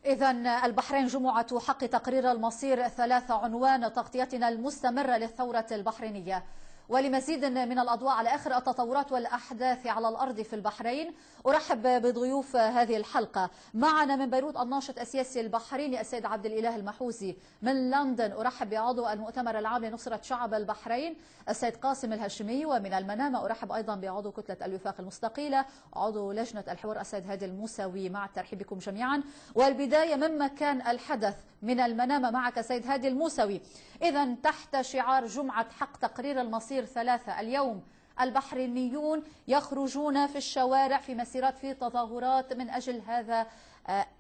إذن البحرين جمعة حق تقرير المصير 3 عنوان تغطيتنا المستمرة للثورة البحرينية. ولمزيد من الأضواء على آخر التطورات والأحداث على الأرض في البحرين أرحب بضيوف هذه الحلقة. معنا من بيروت الناشط السياسي البحريني السيد عبد الإله المحوزي. من لندن أرحب بعضو المؤتمر العام لنصرة شعب البحرين السيد قاسم الهاشمي. ومن المنامة أرحب أيضا بعضو كتلة الوفاق المستقيلة عضو لجنة الحوار السيد هادي الموسوي. مع الترحيب بكم جميعا. والبداية من مكان الحدث من المنامة معك سيد هادي الموسوي. إذا تحت شعار جمعة حق تقرير المصير 3 اليوم البحرينيون يخرجون في الشوارع في مسيرات في تظاهرات من أجل هذا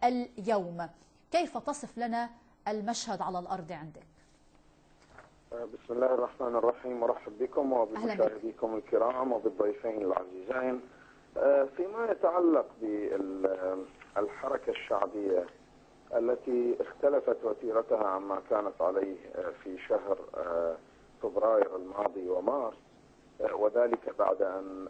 اليوم. كيف تصف لنا المشهد على الأرض عندك؟ بسم الله الرحمن الرحيم. مرحب بكم وبمشاهديكم الكرام وبالضيفين العزيزين. فيما يتعلق بالحركة الشعبية التي اختلفت وتيرتها عما كانت عليه في شهر فبراير الماضي ومارس، وذلك بعد أن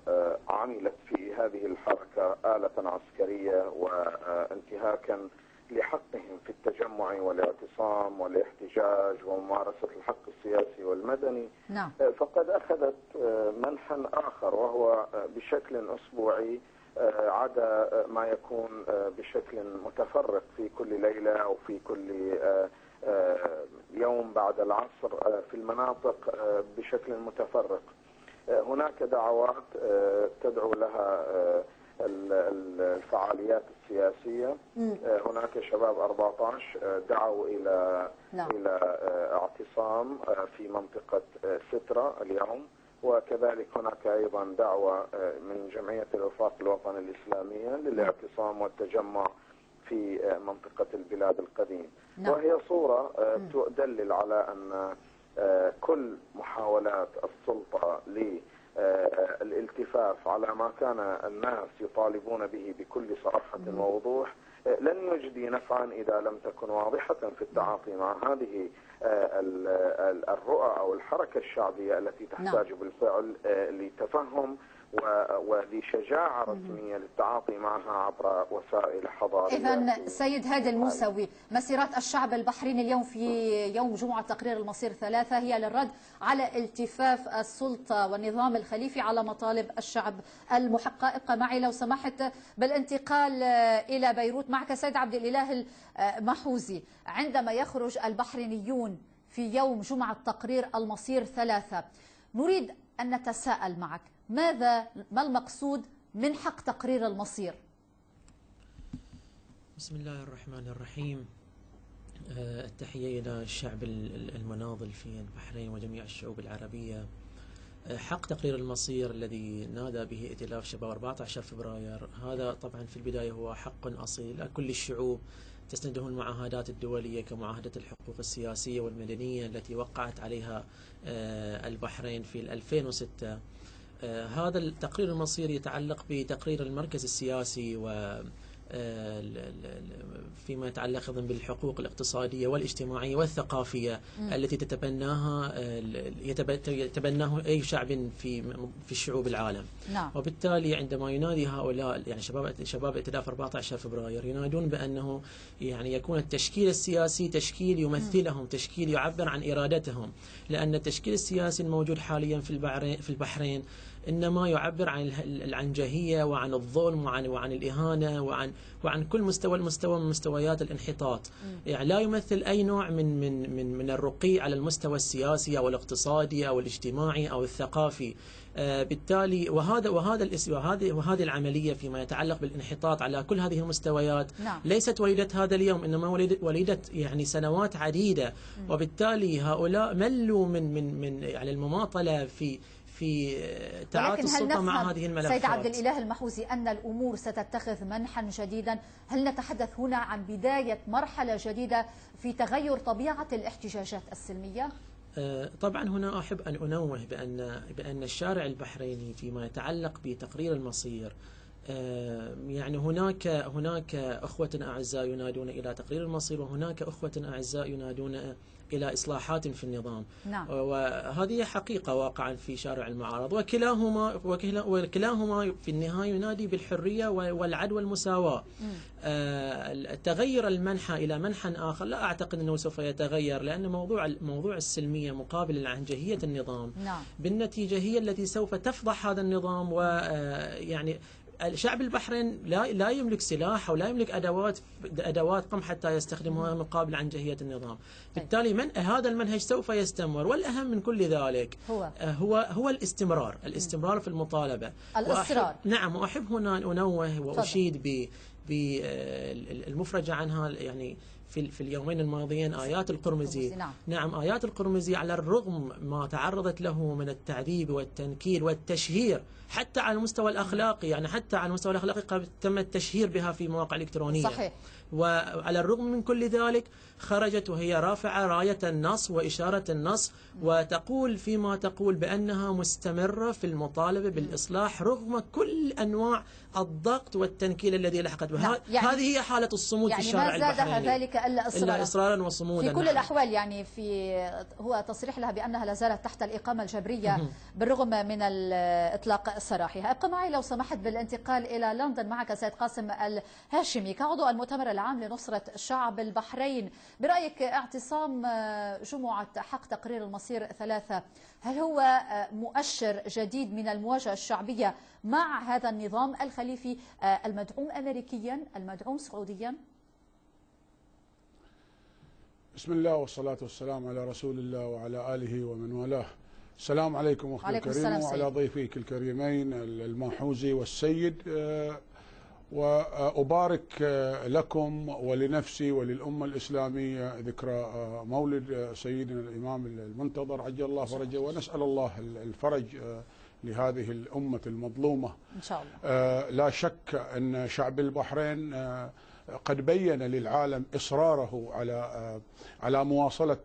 عملت في هذه الحركة آلة عسكرية وانتهاكا لحقهم في التجمع والاعتصام والاحتجاج وممارسة الحق السياسي والمدني. نعم. فقد أخذت منحا آخر وهو بشكل أسبوعي عدا ما يكون بشكل متفرق في كل ليلة أو في كل يوم بعد العصر في المناطق بشكل متفرق. هناك دعوات تدعو لها الفعاليات السياسية. هناك شباب 14 دعوا إلى اعتصام في منطقة سترة اليوم، وكذلك هناك أيضا دعوة من جمعية الوفاق الوطني الإسلامية للاعتصام والتجمع في منطقة البلاد القديم. وهي صورة تدلل على أن كل محاولات السلطة للالتفاف على ما كان الناس يطالبون به بكل صراحة ووضوح لن يجدي نفعا إذا لم تكن واضحة في التعاطي مع هذه الرؤى أو الحركة الشعبية التي تحتاج بالفعل لتفهم ولشجاعة رسمية للتعاطي معها عبر وسائل حضارية. إذن سيد هادي الموسوي، مسيرات الشعب البحريني اليوم في يوم جمعة تقرير المصير 3 هي للرد على التفاف السلطة والنظام الخليفي على مطالب الشعب المحقة. ابقى معي لو سمحت بالانتقال إلى بيروت. معك سيد عبد الإله المحوزي. عندما يخرج البحرينيون في يوم جمعة تقرير المصير 3 نريد أن نتساءل معك، ما المقصود من حق تقرير المصير؟ بسم الله الرحمن الرحيم. التحية إلى الشعب المناضل في البحرين وجميع الشعوب العربية. حق تقرير المصير الذي نادى به ائتلاف شباب 14 فبراير هذا طبعا في البداية هو حق أصيل كل الشعوب تسنده المعاهدات الدولية كمعاهدة الحقوق السياسية والمدنية التي وقعت عليها البحرين في 2006. هذا التقرير المصيري يتعلق بتقرير المركز السياسي و فيما يتعلق ايضا بالحقوق الاقتصاديه والاجتماعيه والثقافيه التي يتبناه اي شعب في الشعوب العالم. نعم. وبالتالي عندما ينادي هؤلاء يعني شباب ائتلاف 14 فبراير ينادون بانه يعني يكون التشكيل السياسي تشكيل يمثلهم، تشكيل يعبر عن ارادتهم، لان التشكيل السياسي الموجود حاليا في البحرين إنما يعبر عن العنجهية وعن الظلم وعن الإهانة وعن كل مستوى من مستويات الانحطاط. يعني لا يمثل أي نوع من الرقي على المستوى السياسي أو الاقتصادي أو الاجتماعي أو الثقافي. بالتالي وهذه العملية فيما يتعلق بالانحطاط على كل هذه المستويات ليست وليدة هذا اليوم، إنما وليدة يعني سنوات عديدة. وبالتالي هؤلاء ملوا من يعني المماطلة في تعاطي السلطة مع هذه الملفات. سيد عبد الإله المحوزي أن الأمور ستتخذ منحا جديدا، هل نتحدث هنا عن بداية مرحلة جديدة في تغير طبيعة الاحتجاجات السلمية؟ طبعا هنا أحب أن أنوه بأن الشارع البحريني فيما يتعلق بتقرير المصير يعني هناك أخوة أعزاء ينادون إلى تقرير المصير، وهناك أخوة أعزاء ينادون إلى إصلاحات في النظام. نعم. وهذه حقيقة واقعا في شارع المعارضة، وكلاهما في النهاية ينادي بالحرية والعدل والمساواة. تغير المنحى إلى منحى آخر لا أعتقد أنه سوف يتغير، لأن موضوع السلمية مقابل العنجهية النظام. نعم. بالنتيجة هي التي سوف تفضح هذا النظام. ويعني الشعب البحرين لا يملك سلاح أو لا يملك أدوات قمع حتى يستخدمها مقابل عنجهية النظام. بالتالي هذا المنهج سوف يستمر، والأهم من كل ذلك هو الاستمرار في المطالبة، الإصرار. نعم. وأحب هنا أن أنوه وأشيد بالمفرجة عنها، يعني في اليومين الماضيين آيات القرمزي. نعم، آيات القرمزي على الرغم ما تعرضت له من التعذيب والتنكيل والتشهير حتى على المستوى الأخلاقي، يعني حتى على المستوى الأخلاقي تم التشهير بها في مواقع إلكترونية. صحيح. وعلى الرغم من كل ذلك خرجت وهي رافعة راية النص وإشارة النص، وتقول فيما تقول بأنها مستمرة في المطالبة بالإصلاح رغم كل أنواع الضغط والتنكيل الذي لحقت بها. يعني هذه هي حالة الصمود في الشارع البحريني. يعني ما زادها ذلك إلا إصرارا وصمودا في كل الأحوال. يعني هو تصريح لها بأنها لا زالت تحت الإقامة الجبرية بالرغم من الإطلاق سراحها. ابقى معي لو سمحت بالانتقال إلى لندن معك سيد قاسم الهاشمي كعضو المؤتمر العام لنصرة شعب البحرين. برأيك اعتصام جمعة حق تقرير المصير 3 هل هو مؤشر جديد من المواجهة الشعبية مع هذا النظام الخليفي المدعوم أمريكيا المدعوم سعوديا؟ بسم الله والصلاة والسلام على رسول الله وعلى آله ومن والاه. السلام عليكم أختي الكريمة وعلى ضيفيك الكريمين الماحوزي والسيد، وأبارك لكم ولنفسي وللأمة الإسلامية ذكرى مولد سيدنا الإمام المنتظر عجل الله فرجه، ونسأل الله الفرج لهذه الأمة المظلومة إن شاء الله. لا شك أن شعب البحرين قد بين للعالم إصراره على مواصلة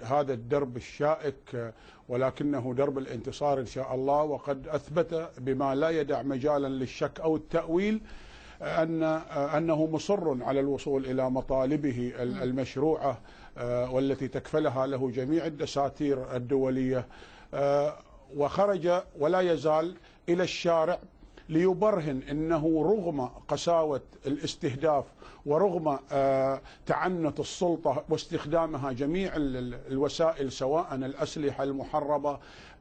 هذا الدرب الشائك، ولكنه درب الانتصار إن شاء الله. وقد أثبت بما لا يدع مجالا للشك أو التأويل أنه مصر على الوصول إلى مطالبه المشروعة والتي تكفلها له جميع الدساتير الدولية، وخرج ولا يزال إلى الشارع ليبرهن أنه رغم قساوة الاستهداف ورغم تعنت السلطة واستخدامها جميع الوسائل سواء الأسلحة المحربة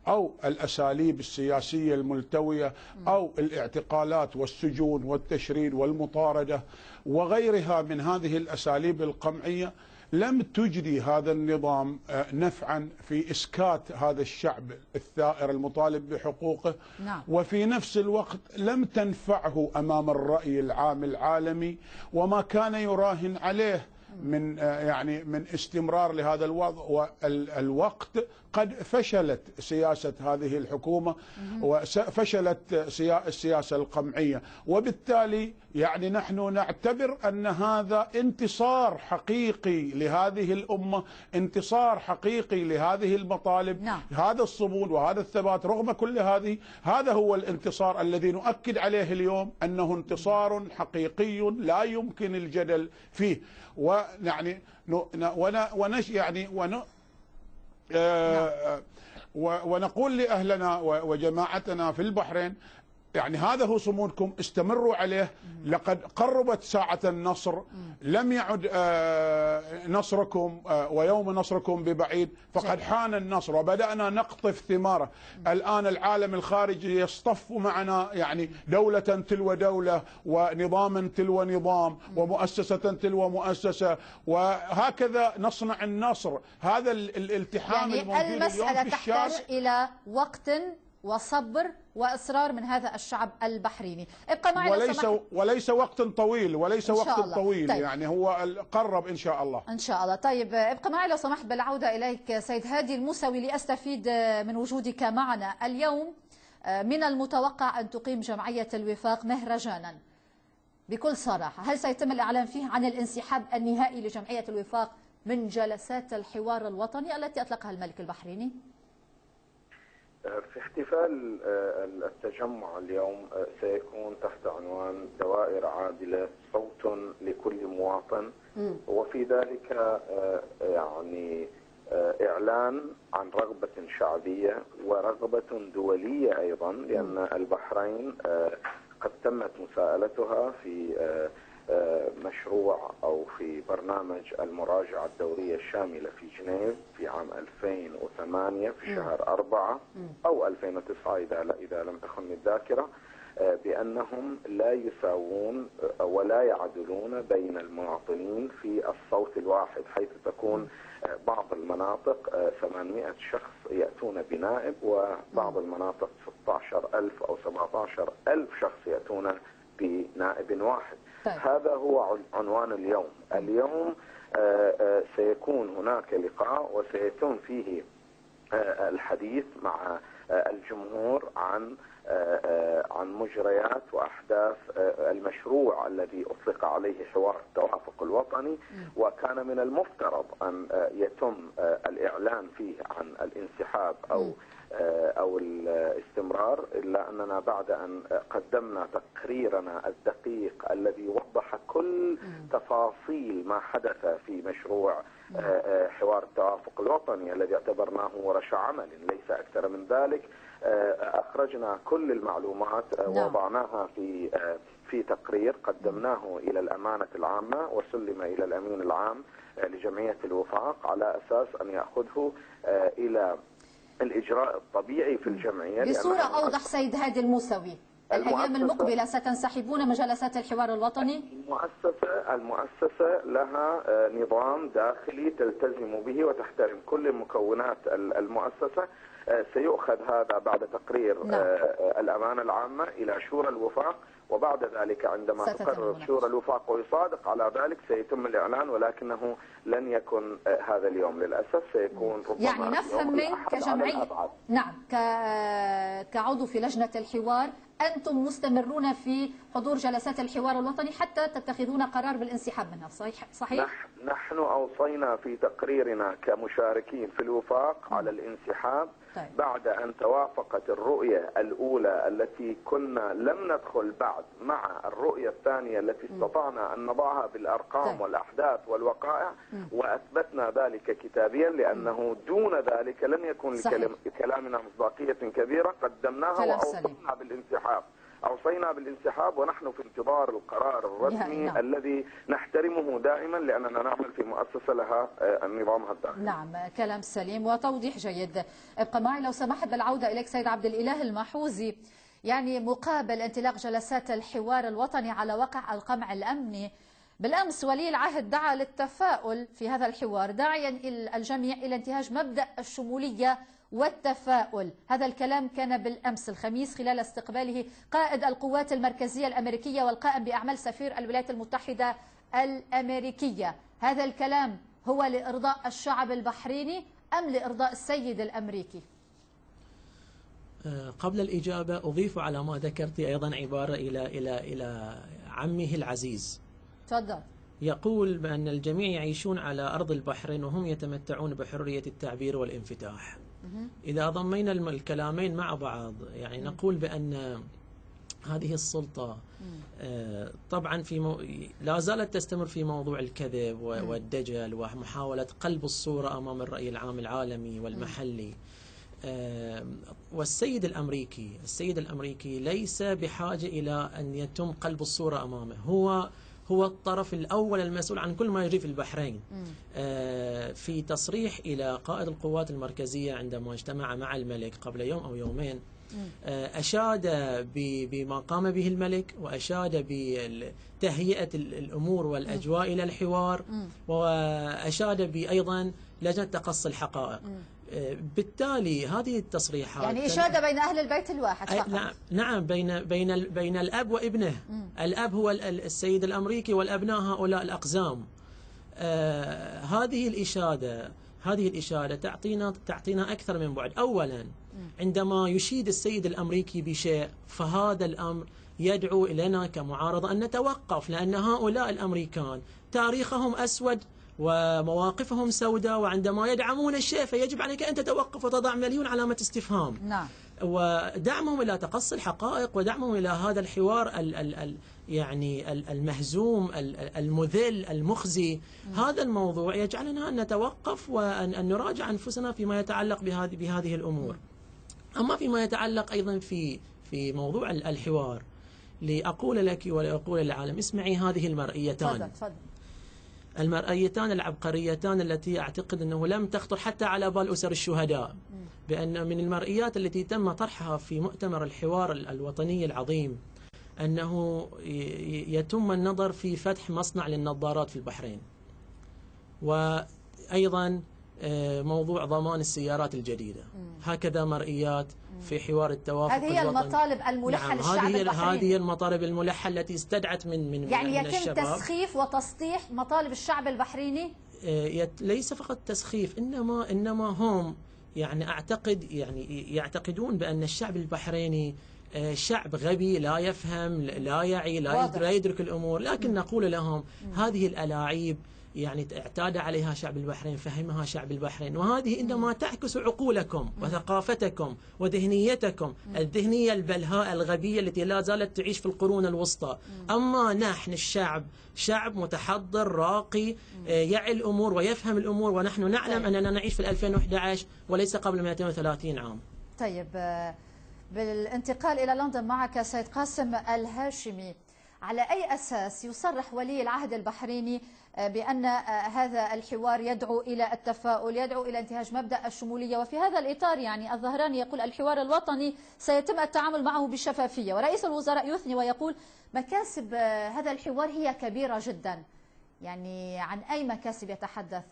أو الأساليب السياسية الملتوية أو الاعتقالات والسجون والتشريد والمطاردة وغيرها من هذه الأساليب القمعية، لم تجدي هذا النظام نفعا في إسكات هذا الشعب الثائر المطالب بحقوقه. نعم. وفي نفس الوقت لم تنفعه أمام الرأي العام العالمي، وما كان يراهن عليه من استمرار لهذا الوضع. والوقت قد فشلت سياسة هذه الحكومة وفشلت السياسة القمعية، وبالتالي يعني نحن نعتبر أن هذا انتصار حقيقي لهذه الأمة، انتصار حقيقي لهذه المطالب. نعم. هذا الصمود وهذا الثبات رغم كل هذا هو الانتصار الذي نؤكد عليه اليوم أنه انتصار حقيقي لا يمكن الجدل فيه. ويعني ونقول لأهلنا وجماعتنا في البحرين يعني هذا هو صمودكم، استمروا عليه. لقد قربت ساعة النصر، لم يعد نصركم ويوم نصركم ببعيد، فقد حان النصر وبدأنا نقطف ثماره. الآن العالم الخارجي يصطف معنا، يعني دولة تلو دولة ونظاما تلو نظام ومؤسسة تلو مؤسسة، وهكذا نصنع النصر. هذا الالتحام يعني الموجود اليوم في الشارع تحتاج إلى وقت وصبر وإصرار من هذا الشعب البحريني. ابقى معي وليس وقت طويل، طيب. يعني هو قرب إن شاء الله. إن شاء الله. طيب ابقى معي لو سمحت بالعودة إليك سيد هادي الموسوي لأستفيد من وجودك معنا اليوم. من المتوقع أن تقيم جمعية الوفاق مهرجانا بكل صراحة، هل سيتم الإعلان فيه عن الانسحاب النهائي لجمعية الوفاق من جلسات الحوار الوطني التي أطلقها الملك البحريني؟ في احتفال التجمع اليوم سيكون تحت عنوان دوائر عادلة صوت لكل مواطن، وفي ذلك يعني إعلان عن رغبة شعبية ورغبة دولية أيضا، لأن البحرين قد تمت مساءلتها في مشروع أو في برنامج المراجعة الدورية الشاملة في جنيف في عام 2008 في شهر 4 أو 2009 إذا لم تخن الذاكرة، بأنهم لا يساوون ولا يعدلون بين المواطنين في الصوت الواحد، حيث تكون بعض المناطق 800 شخص يأتون بنائب، وبعض المناطق 16,000 أو 17,000 شخص يأتون بنائب واحد. طيب. هذا هو عنوان اليوم. اليوم سيكون هناك لقاء وسيتم فيه الحديث مع الجمهور عن مجريات وأحداث المشروع الذي أطلق عليه حوار التوافق الوطني، وكان من المفترض أن يتم الإعلان فيه عن الانسحاب أو الاستمرار، إلا أننا بعد أن قدمنا تقريرنا الدقيق الذي وضح كل تفاصيل ما حدث في مشروع حوار التوافق الوطني الذي اعتبرناه ورش عمل ليس أكثر من ذلك، أخرجنا كل المعلومات وضعناها في تقرير قدمناه إلى الأمانة العامة وسلم إلى الأمين العام لجمعية الوفاق على أساس أن يأخذه إلى الإجراء الطبيعي في الجمعية. بصورة أوضح سيد هادي الموسوي، الأيام المقبلة ستنسحبون من جلسات الحوار الوطني؟ المؤسسة لها نظام داخلي تلتزم به وتحترم كل المكونات المؤسسة. سيؤخذ هذا بعد تقرير الأمانة العامة إلى شورى الوفاق، وبعد ذلك عندما تقرر شورى الوفاق ويصادق على ذلك سيتم الإعلان، ولكنه لن يكن هذا اليوم للأسف، سيكون ربما يعني نفهم منك كجمعية، نعم، كعضو في لجنة الحوار، أنتم مستمرون في حضور جلسات الحوار الوطني حتى تتخذون قرار بالانسحاب منها، صحيح؟ نحن أوصينا في تقريرنا كمشاركين في الوفاق على الانسحاب. طيب. بعد أن توافقت الرؤية الأولى التي كنا لم ندخل بعد مع الرؤية الثانية التي استطعنا أن نضعها بالأرقام طيب. والأحداث والوقائع، وأثبتنا ذلك كتابيا، لأنه دون ذلك لم يكن لكلامنا مصداقية كبيرة. قدمناها وأوصينا بالانسحاب. أوصينا بالانسحاب ونحن في انتظار القرار الرسمي الذي نحترمه دائما، لأننا نعمل في مؤسسة لها نظامها الداخلي. نعم، كلام سليم وتوضيح جيد. ابقى معي لو سمحت بالعودة إليك سيد عبد الإله المحوزي. يعني مقابل انطلاق جلسات الحوار الوطني على وقع القمع الأمني، بالأمس ولي العهد دعا للتفاؤل في هذا الحوار، داعيا الجميع إلى انتهاج مبدأ الشمولية والتفاؤل. هذا الكلام كان بالأمس الخميس خلال استقباله قائد القوات المركزية الأمريكية والقائم بأعمال سفير الولايات المتحدة الأمريكية. هذا الكلام هو لإرضاء الشعب البحريني أم لإرضاء السيد الأمريكي؟ قبل الإجابة أضيف على ما ذكرت أيضا عبارة إلى عمه العزيز. تفضل. يقول بأن الجميع يعيشون على أرض البحرين وهم يتمتعون بحرية التعبير والانفتاح. إذا ضمينا الكلامين مع بعض يعني نقول بأن هذه السلطة طبعا لا زالت تستمر في موضوع الكذب والدجل ومحاولة قلب الصورة أمام الرأي العام العالمي والمحلي. والسيد الأمريكي ليس بحاجة إلى أن يتم قلب الصورة أمامه. هو الطرف الأول المسؤول عن كل ما يجري في البحرين. في تصريح إلى قائد القوات المركزية عندما اجتمع مع الملك قبل يوم أو يومين، أشاد بما قام به الملك، وأشاد بتهيئة الأمور والأجواء إلى الحوار، وأشاد بأيضا لجنة تقصي الحقائق. بالتالي هذه التصريحات يعني إشادة بين أهل البيت الواحد فقط. نعم، بين الأب وابنه. الأب هو السيد الأمريكي والأبناء هؤلاء الأقزام. هذه الإشادة تعطينا أكثر من بعد. أولا عندما يشيد السيد الأمريكي بشيء فهذا الأمر يدعو إلينا كمعارضة أن نتوقف، لأن هؤلاء الأمريكان تاريخهم أسود ومواقفهم سوداء، وعندما يدعمون الشيء فيجب عليك أن تتوقف وتضع مليون علامة استفهام. نعم. ودعمهم إلى تقصي الحقائق، ودعمهم إلى هذا الحوار يعني المهزوم المذل المخزي، هذا الموضوع يجعلنا أن نتوقف وأن نراجع أنفسنا فيما يتعلق بهذه الأمور. أما فيما يتعلق أيضا في موضوع الحوار، لأقول لك ولأقول للعالم، اسمعي هذه المرئيتان. تفضل. المرئيتان العبقريتان التي أعتقد أنه لم تخطر حتى على بال أسر الشهداء، بأن من المرئيات التي تم طرحها في مؤتمر الحوار الوطني العظيم أنه يتم النظر في فتح مصنع للنظارات في البحرين، وأيضا موضوع ضمان السيارات الجديدة. هكذا مرئيات في حوار التوافق هذه هي المطالب الملحة. نعم، للشعب البحريني. هذه المطالب الملحة التي استدعت من يعني من يتم الشباب. تسخيف وتسطيح مطالب الشعب البحريني. ليس فقط تسخيف، إنما هم يعني يعتقدون بأن الشعب البحريني شعب غبي لا يفهم لا يعي لا يدرك الأمور، لكن نقول لهم هذه الألاعيب يعني اعتاد عليها شعب البحرين، فهمها شعب البحرين، وهذه إنما تعكس عقولكم وثقافتكم وذهنيتكم الذهنية البلهاء الغبية التي لا زالت تعيش في القرون الوسطى. أما نحن الشعب شعب متحضر راقي يعي الأمور ويفهم الأمور، ونحن نعلم أننا نعيش في 2011 وليس قبل 230 عام. طيب، بالانتقال إلى لندن معك سيد قاسم الهاشمي، على أي أساس يصرح ولي العهد البحريني بأن هذا الحوار يدعو إلى التفاؤل، يدعو إلى انتهاج مبدأ الشمولية؟ وفي هذا الإطار يعني الظهراني يقول الحوار الوطني سيتم التعامل معه بالشفافية، ورئيس الوزراء يثني ويقول مكاسب هذا الحوار هي كبيرة جدا. يعني عن أي مكاسب يتحدث؟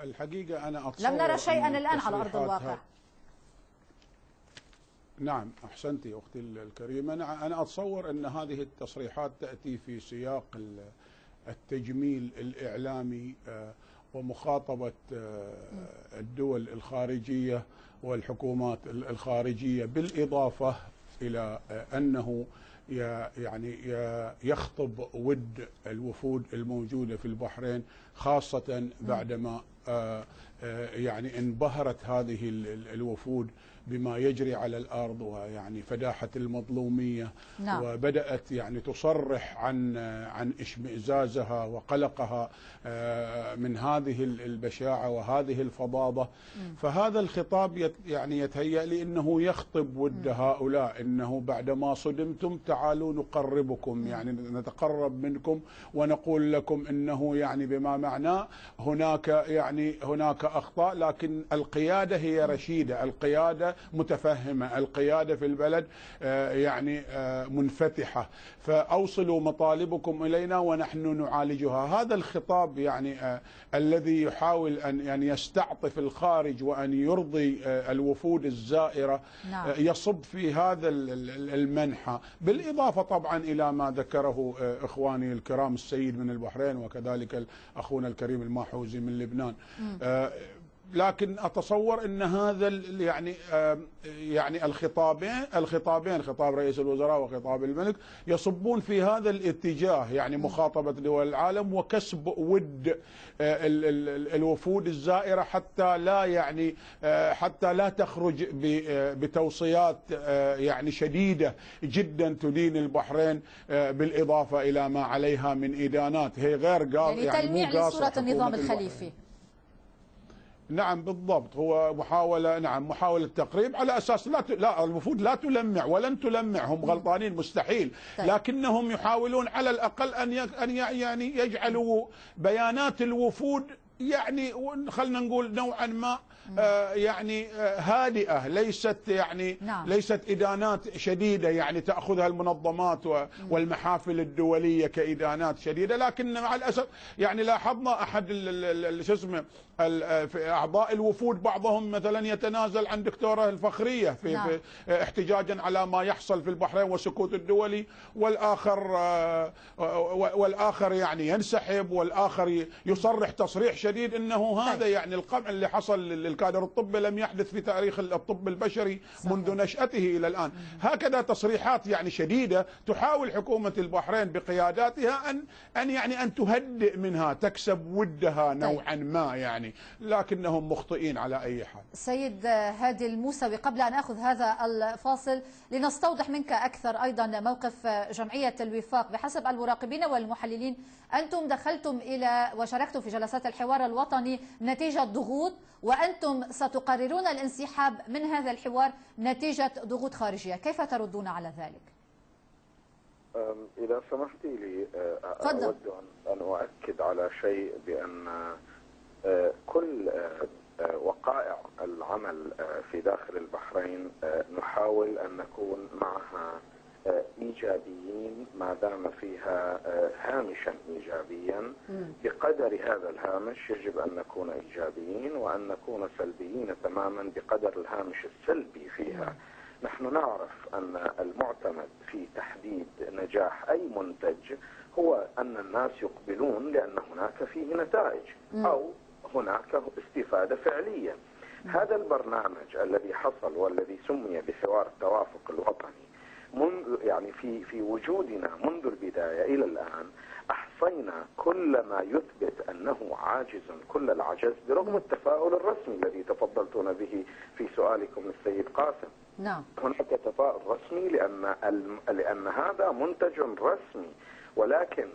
الحقيقة أنا أتصور لم نرى شيئا الآن على أرض الواقع. نعم، أحسنتي أختي الكريمة. أنا أتصور أن هذه التصريحات تأتي في سياق التجميل الإعلامي ومخاطبة الدول الخارجية والحكومات الخارجية، بالإضافة إلى أنه يعني يخطب ود الوفود الموجودة في البحرين، خاصة بعدما يعني انبهرت هذه الوفود بما يجري على الأرض، ويعني فداحة المظلومية. نعم. وبدأت يعني تصرح عن اشمئزازها وقلقها من هذه البشاعة وهذه الفظاظة. فهذا الخطاب يعني يتهيأ لي أنه يخطب ود هؤلاء، أنه بعدما صدمتم تعالوا نقربكم، يعني نتقرب منكم ونقول لكم أنه يعني بما معناه هناك أخطاء، لكن القيادة هي رشيدة، القيادة متفهمة، القيادة في البلد يعني منفتحة، فأوصلوا مطالبكم إلينا ونحن نعالجها. هذا الخطاب يعني الذي يحاول أن يستعطف الخارج وأن يرضي الوفود الزائرة. نعم. يصب في هذا المنحى، بالإضافة طبعا إلى ما ذكره إخواني الكرام السيد من البحرين وكذلك أخونا الكريم الماحوزي من لبنان. لكن أتصور أن هذا يعني الخطابين خطاب رئيس الوزراء وخطاب الملك يصبون في هذا الاتجاه، يعني مخاطبة دول العالم وكسب ود الوفود الزائرة حتى لا تخرج بتوصيات يعني شديدة جدا تدين البحرين، بالإضافة إلى ما عليها من إدانات. هي غير يعني تلميع لصورة النظام الخليفي. نعم بالضبط، هو محاولة تقريب على أساس لا الوفود لا تلمع ولن تلمع، هم غلطانين مستحيل. طيب. لكنهم يحاولون على الأقل أن يعني يجعلوا بيانات الوفود يعني خلنا نقول نوعا ما يعني هادئة، ليست إدانات شديدة يعني تأخذها المنظمات والمحافل الدولية كإدانات شديدة. لكن مع الأسف يعني لاحظنا أحد أعضاء الوفود بعضهم مثلا يتنازل عن دكتوراه الفخرية في احتجاجا على ما يحصل في البحرين وسكوت الدولي، والآخر يعني ينسحب، والآخر يصرح تصريح الشديد أنه هذا يعني القمع اللي حصل للكادر الطبي لم يحدث في تاريخ الطب البشري منذ نشأته إلى الآن. هكذا تصريحات يعني شديدة تحاول حكومة البحرين بقياداتها أن تهدئ منها، تكسب ودها نوعا ما يعني، لكنهم مخطئين على أي حال. سيد هادي الموسوي، قبل أن أخذ هذا الفاصل لنستوضح منك أكثر أيضا موقف جمعية الوفاق. بحسب المراقبين والمحللين أنتم دخلتم إلى وشاركتم في جلسات الحوار الوطني نتيجة ضغوط، وأنتم ستقررون الانسحاب من هذا الحوار نتيجة ضغوط خارجية، كيف تردون على ذلك؟ إذا سمحتي لي أود أن أؤكد على شيء، بأن كل وقائع العمل في داخل البحرين نحاول أن نكون معها إيجابيين ما دام فيها هامشا إيجابيا. بقدر هذا الهامش يجب أن نكون إيجابيين، وأن نكون سلبيين تماما بقدر الهامش السلبي فيها. نحن نعرف أن المعتمد في تحديد نجاح أي منتج هو أن الناس يقبلون لأن هناك فيه نتائج أو هناك استفادة فعلية. هذا البرنامج الذي حصل والذي سمي بحوار التوافق الوطني، يعني في وجودنا منذ البداية إلى الآن أحصينا كل ما يثبت أنه عاجز كل العجز، برغم التفاؤل الرسمي الذي تفضلتون به في سؤالكم السيد قاسم. نعم. هناك تفاؤل رسمي لأن هذا منتج رسمي، ولكن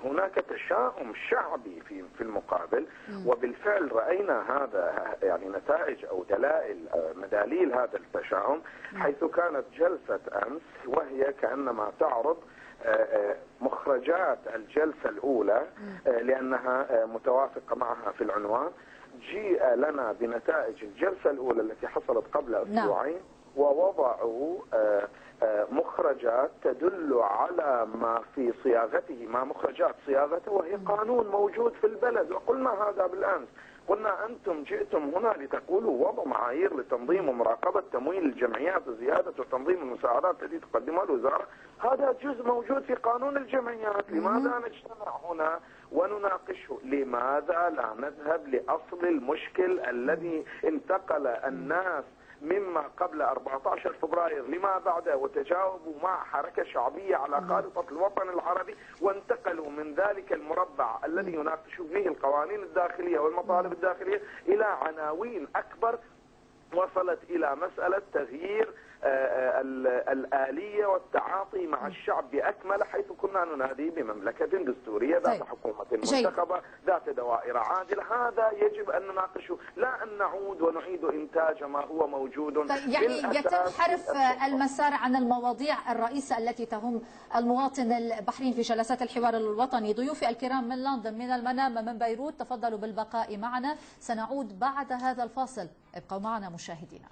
هناك تشاؤم شعبي في المقابل. وبالفعل رأينا هذا يعني نتائج أو مداليل هذا التشاؤم، حيث كانت جلسة أمس وهي كأنما تعرض مخرجات الجلسة الأولى لأنها متوافقة معها في العنوان. جيء لنا بنتائج الجلسة الأولى التي حصلت قبل أسبوعين، ووضعوا مخرجات تدل على ما في صياغته، ما مخرجات صياغته، وهي قانون موجود في البلد. وقلنا هذا بالأمس، قلنا أنتم جئتم هنا لتقولوا وضع معايير لتنظيم ومراقبة تمويل الجمعيات وزيادة وتنظيم المساعدات التي تقدمها الوزارة. هذا جزء موجود في قانون الجمعيات. لماذا نجتمع هنا ونناقشه؟ لماذا لا نذهب لأصل المشكل الذي انتقل الناس مما قبل 14 فبراير لما بعده، وتجاوبوا مع حركة شعبية على خارطة الوطن العربي، وانتقلوا من ذلك المربع الذي يناقشوا فيه القوانين الداخلية والمطالب الداخلية إلى عناوين أكبر وصلت إلى مسألة تغيير الآلية والتعاطي مع الشعب بأكمله، حيث كنا ننادي بمملكة دستورية ذات حكومة منتخبة ذات دوائر عادلة. هذا يجب أن نناقشه، لا أن نعود ونعيد إنتاج ما هو موجود. يعني يتم حرف المسار عن المواضيع الرئيسة التي تهم المواطن البحريني في جلسات الحوار الوطني. ضيوفي الكرام من لندن، من المنامة، من بيروت، تفضلوا بالبقاء معنا، سنعود بعد هذا الفاصل، ابقوا معنا مشاهدينا.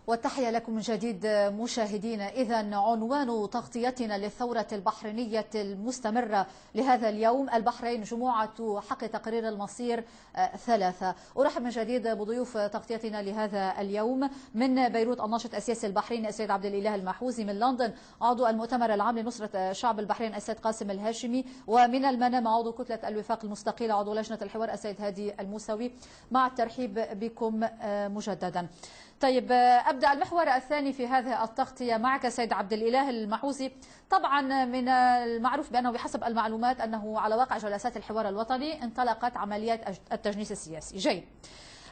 والتحية لكم من جديد مشاهدينا. إذن عنوان تغطيتنا للثورة البحرينية المستمرة لهذا اليوم: البحرين جموعة حق تقرير المصير 3. أرحب من جديد بضيوف تغطيتنا لهذا اليوم. من بيروت الناشط السياسي البحريني السيد عبد الإله المحوزي، من لندن عضو المؤتمر العام لنصرة شعب البحرين السيد قاسم الهاشمي، ومن المنامة عضو كتلة الوفاق المستقيلة عضو لجنة الحوار السيد هادي الموسوي. مع الترحيب بكم مجددا. طيب، أبدأ المحور الثاني في هذه التغطية معك سيد عبد الإله المحوزي. طبعا من المعروف بأنه بحسب المعلومات أنه على واقع جلسات الحوار الوطني انطلقت عمليات التجنيس السياسي. جيد.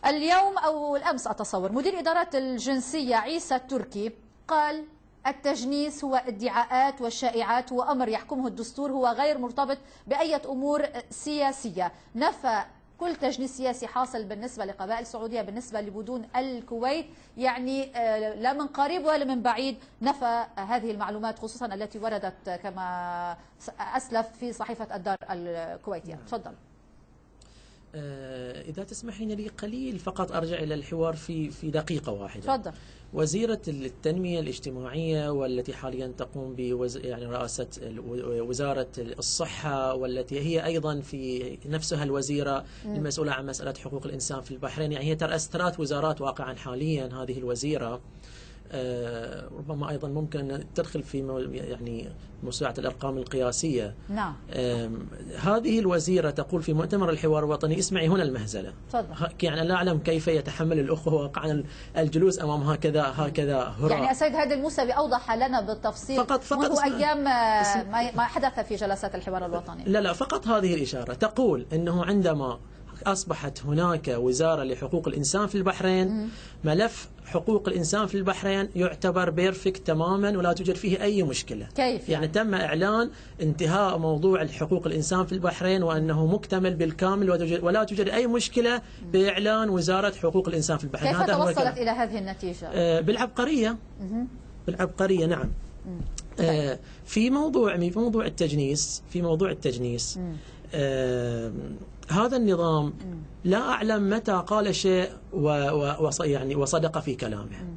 اليوم أو الأمس أتصور مدير إدارة الجنسية عيسى التركي قال التجنيس هو ادعاءات والشائعات وأمر يحكمه الدستور، هو غير مرتبط بأي أمور سياسية. نفى كل تجنيس سياسي حاصل بالنسبة لقبائل السعودية بالنسبة لبدون الكويت، يعني لا من قريب ولا من بعيد نفى هذه المعلومات، خصوصا التي وردت كما أسلف في صحيفة الدار الكويتية. تفضل. إذا تسمحين لي قليل فقط أرجع إلى الحوار في دقيقة واحدة. تفضل. وزيرة التنمية الاجتماعية والتي حاليا تقوم يعني رئاسة وزارة الصحة، والتي هي أيضا في نفسها الوزيرة المسؤولة عن مسألة حقوق الإنسان في البحرين، يعني هي ترأس 3 وزارات واقعا حاليا هذه الوزيرة. ربما أيضا ممكن أن تدخل في يعني موسوعة الأرقام القياسية. نعم. هذه الوزيرة تقول في مؤتمر الحوار الوطني: اسمعي هنا المهزلة. يعني لا أعلم كيف يتحمل الأخوة واقعا الجلوس أمام هكذا هراء. يعني السيد هادي الموسوي أوضح لنا بالتفصيل فقط منذ أيام ما حدث في جلسات الحوار الوطني. لا فقط هذه الإشارة. تقول أنه عندما أصبحت هناك وزارة لحقوق الإنسان في البحرين، ملف حقوق الإنسان في البحرين يعتبر بيرفكت تماما ولا توجد فيه أي مشكلة. كيف يعني تم إعلان انتهاء موضوع حقوق الإنسان في البحرين وأنه مكتمل بالكامل ولا توجد أي مشكلة بإعلان وزارة حقوق الإنسان في البحرين. كيف توصلت إلى هذه النتيجة؟ بالعبقرية. بالعبقرية، نعم. في موضوع التجنيس هذا النظام لا أعلم متى قال شيء يعني وصدق في كلامه.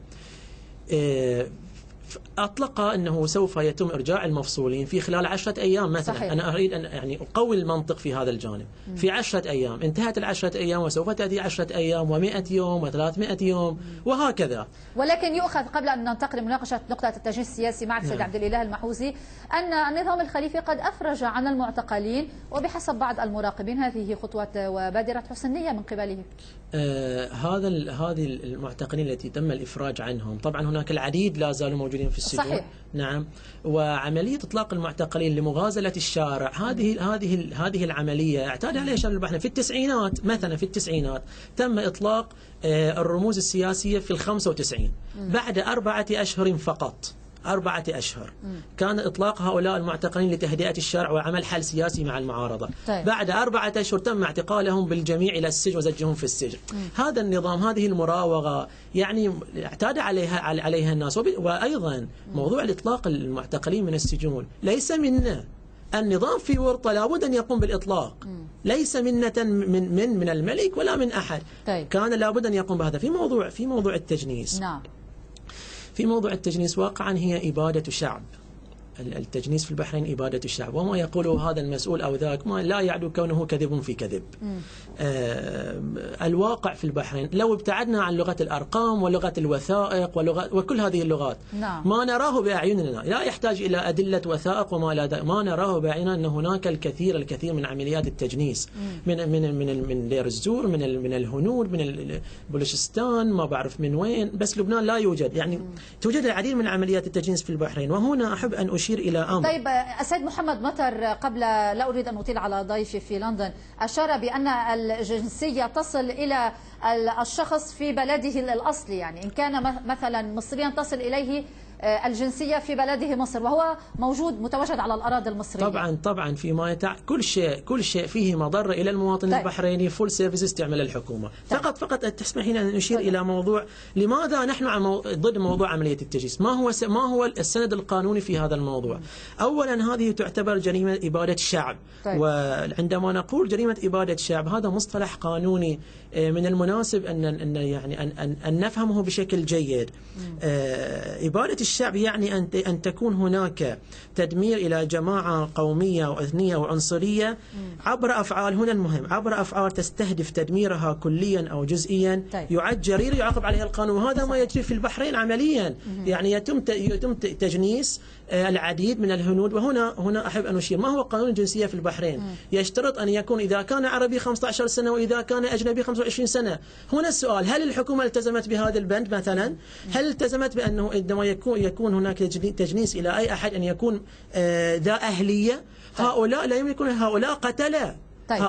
أطلق أنه سوف يتم إرجاع المفصولين في خلال 10 أيام مثلا. صحيح. أنا أريد أن يعني أقوي المنطق في هذا الجانب. في 10 أيام انتهت 10 أيام وسوف تأتي 10 أيام و100 يوم و300 يوم وهكذا. ولكن يؤخذ قبل أن ننتقل لمناقشة نقطة التجنيس السياسي معك سيد عبد الإله المحوزي أن النظام الخليفي قد أفرج عن المعتقلين، وبحسب بعض المراقبين هذه خطوة وبادرة حسن نية من قبله. هذه المعتقلين التي تم الإفراج عنهم، طبعا هناك العديد لا زالوا موجودين في السجون. صحيح. نعم. وعملية إطلاق المعتقلين لمغازلة الشارع، هذه العملية اعتاد عليها شباب البحرين في التسعينات. مثلا في التسعينات تم إطلاق الرموز السياسية في 95 بعد 4 أشهر فقط. 4 أشهر كان إطلاق هؤلاء المعتقلين لتهدئة الشارع وعمل حل سياسي مع المعارضة. طيب. بعد 4 أشهر تم اعتقالهم بالجميع إلى السجن وزجهم في السجن. هذا النظام، هذه المراوغة يعني اعتاد عليها الناس. وأيضا موضوع الإطلاق المعتقلين من السجون ليس منا. النظام في ورطة لابد أن يقوم بالإطلاق. ليس منة من الملك ولا من أحد. طيب. كان لابد أن يقوم بهذا. في موضوع التجنيس. نعم. في موضوع التجنيس واقعا هي إبادة شعب. التجنيس في البحرين إبادة الشعب، وما يقوله هذا المسؤول أو ذاك ما لا يعدو كونه كذب في كذب. الواقع في البحرين لو ابتعدنا عن لغة الأرقام ولغة الوثائق وكل هذه اللغات، نعم. ما نراه بأعيننا، لا يحتاج إلى أدلة وثائق وما لا ما نراه بأعيننا أن هناك الكثير من عمليات التجنيس من دير الزور، من الهنود، من بلوشستان، ما بعرف من وين، بس لبنان لا يوجد. يعني توجد العديد من عمليات التجنيس في البحرين. وهنا أحب أن أشير إلى أمر. طيب السيد محمد مطر، قبل لا أريد أن أطيل على ضيفي في لندن، أشار بأن الجنسية تصل إلى الشخص في بلده الأصلي، يعني إن كان مثلا مصريا تصل إليه الجنسية في بلده مصر وهو متواجد على الأراضي المصرية. طبعا فيما كل شيء فيه مضرة إلى المواطن. طيب. البحريني فول سيرفيسز تعمل الحكومة. طيب. فقط تسمحين أن نشير إلى موضوع لماذا نحن ضد موضوع عملية التجنيس. ما هو السند القانوني في هذا الموضوع؟ أولا هذه تعتبر جريمة إبادة الشعب. طيب. وعندما نقول جريمة إبادة الشعب هذا مصطلح قانوني من المناسب أن نفهمه بشكل جيد. إبادة الشعب يعني أن تكون هناك تدمير إلى جماعة قومية وإثنية وعنصرية عبر أفعال، هنا المهم، عبر أفعال تستهدف تدميرها كليا أو جزئيا. طيب. يعد جريرة يعاقب عليها القانون، وهذا ما يجري في البحرين عمليا. يعني يتم تجنيس العديد من الهنود. وهنا أحب أن أشير ما هو قانون الجنسية في البحرين. يشترط أن يكون إذا كان عربي 15 سنة وإذا كان أجنبي 25 سنة. هنا السؤال، هل الحكومة التزمت بهذا البند مثلا؟ هل التزمت بأنه عندما يكون هناك تجنيس إلى أي أحد أن يكون ذا أهلية؟ هؤلاء لا يملكون، هؤلاء قتلة. طيب.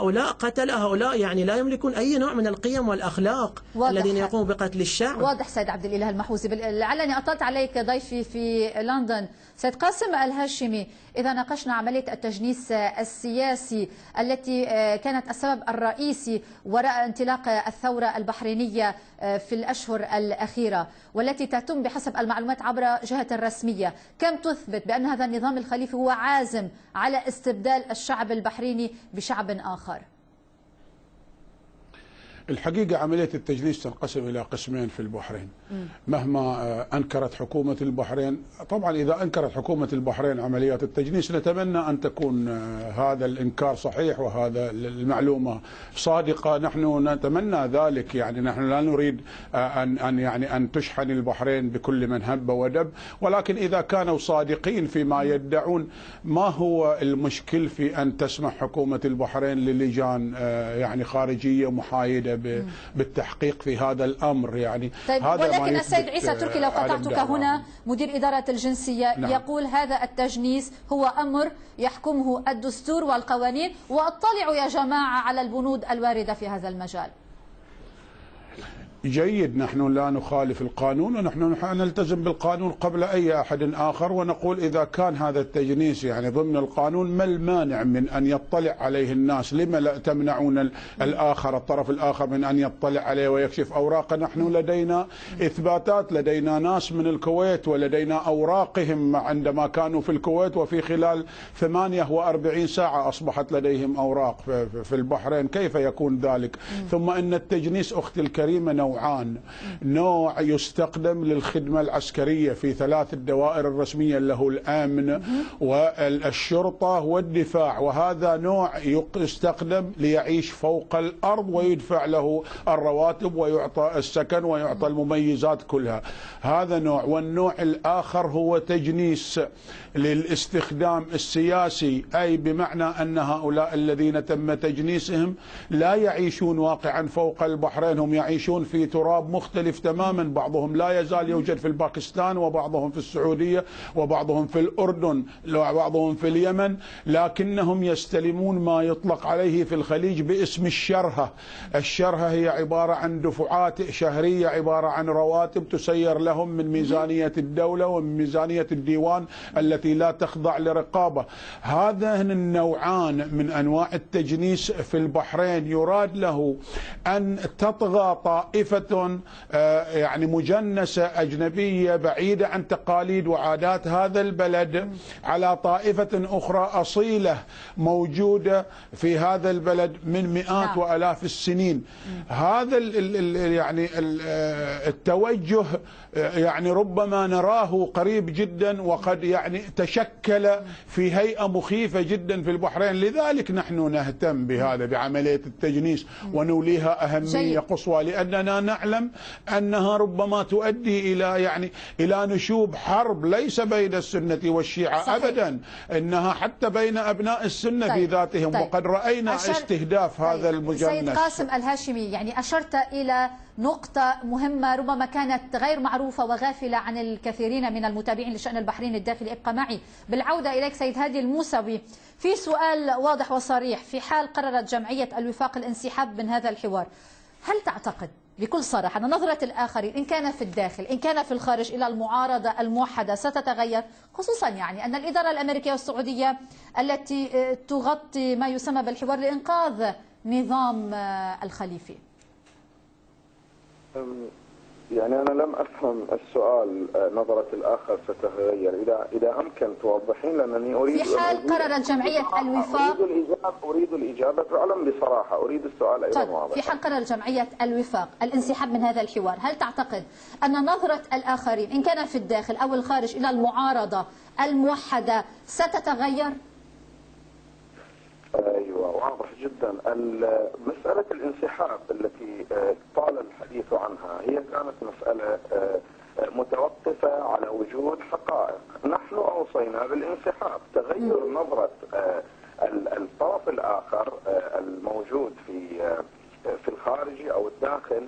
هؤلاء يعني لا يملكون أي نوع من القيم والأخلاق الذين يقوموا بقتل الشعب. واضح سيد عبد الإله المحوزي. لعلني أطلت عليك ضيفي في لندن سيد قاسم الهاشمي. إذا ناقشنا عملية التجنيس السياسي التي كانت السبب الرئيسي وراء انطلاق الثورة البحرينية في الأشهر الأخيرة، والتي تتم بحسب المعلومات عبر جهة رسمية، كم تثبت بأن هذا النظام الخليفي هو عازم على استبدال الشعب البحريني بشعب آخر؟ الحقيقة عملية التجنيس تنقسم إلى قسمين في البحرين. مهما أنكرت حكومة البحرين، طبعا إذا أنكرت حكومة البحرين عمليات التجنيس نتمنى أن تكون هذا الإنكار صحيح وهذا المعلومة صادقة، نحن نتمنى ذلك. يعني نحن لا نريد أن تشحن البحرين بكل من هب ودب، ولكن إذا كانوا صادقين فيما يدعون، ما هو المشكل في أن تسمح حكومة البحرين للجان يعني خارجية محايدة بالتحقيق في هذا الأمر؟ يعني طيب، هذا ولكن السيد عيسى تركي، لو قطعتك هنا، مدير إدارة الجنسية نعم. يقول هذا التجنيس هو أمر يحكمه الدستور والقوانين، واطلعوا يا جماعة على البنود الواردة في هذا المجال. جيد، نحن لا نخالف القانون، ونحن نلتزم بالقانون قبل أي أحد آخر، ونقول إذا كان هذا التجنيس يعني ضمن القانون، ما المانع من أن يطلع عليه الناس؟ لما لا تمنعون الآخر، الطرف الآخر، من أن يطلع عليه ويكشف أوراقه؟ نحن لدينا إثباتات، لدينا ناس من الكويت ولدينا أوراقهم عندما كانوا في الكويت، وفي خلال 48 ساعة أصبحت لديهم أوراق في البحرين. كيف يكون ذلك؟ ثم إن التجنيس أختي الكريمة نوعان. نوع يستخدم للخدمة العسكرية في 3 الدوائر الرسمية، له الأمن والشرطة والدفاع، وهذا نوع يستخدم ليعيش فوق الأرض ويدفع له الرواتب ويعطى السكن ويعطى المميزات كلها، هذا نوع. والنوع الآخر هو تجنيس للاستخدام السياسي، أي بمعنى أن هؤلاء الذين تم تجنيسهم لا يعيشون واقعا فوق البحرين، هم يعيشون في تراب مختلف تماما، بعضهم لا يزال يوجد في الباكستان، وبعضهم في السعودية، وبعضهم في الأردن، وبعضهم في اليمن، لكنهم يستلمون ما يطلق عليه في الخليج باسم الشرهة. الشرهة هي عبارة عن دفعات شهرية، عبارة عن رواتب تسير لهم من ميزانية الدولة ومن ميزانية الديوان التي لا تخضع لرقابة. هذان النوعان من أنواع التجنيس في البحرين يراد له أن تطغى طائفة يعني مجنسة أجنبية بعيدة عن تقاليد وعادات هذا البلد على طائفة أخرى أصيلة موجودة في هذا البلد من مئات وآلاف السنين. هذا يعني التوجه يعني ربما نراه قريب جدا، وقد يعني تشكل في هيئة مخيفة جدا في البحرين. لذلك نحن نهتم بهذا، بعملية التجنيس، ونوليها أهمية قصوى، لأننا نعلم أنها ربما تؤدي إلى نشوب حرب ليس بين السنة والشيعة. صحيح. أبدا، إنها حتى بين أبناء السنة في ذاتهم. وقد رأينا استهداف هذا المجنس. سيد قاسم الهاشمي، يعني أشرت إلى نقطة مهمة ربما كانت غير معروفة وغافلة عن الكثيرين من المتابعين لشأن البحرين الداخلي. ابقى معي. بالعودة إليك سيد هادي الموسوي، في سؤال واضح وصريح: في حال قررت جمعية الوفاق الانسحاب من هذا الحوار، هل تعتقد بكل صراحة أن نظرة الآخرين، إن كان في الداخل إن كان في الخارج، إلى المعارضة الموحدة ستتغير؟ خصوصا يعني أن الإدارة الأمريكية والسعودية التي تغطي ما يسمى بالحوار لإنقاذ نظام الخليفي. يعني أنا لم أفهم السؤال. نظرة الآخر ستتغير، إذا أمكن توضحين، لأنني أريد في حال قررت جمعية الوفاق. أريد الإجابة فعلا بصراحة، أريد السؤال أيضا واضح. في حال قررت جمعية الوفاق الانسحاب من هذا الحوار، هل تعتقد أن نظرة الآخرين إن كان في الداخل أو الخارج إلى المعارضة الموحدة ستتغير؟ أيوة، واضح جدا. مسألة الانسحاب التي طال الحديث عنها هي كانت مسألة متوقفة على وجود حقائق. نحن أوصينا بالانسحاب. تغير نظرة الطرف الآخر الموجود في الخارج أو الداخل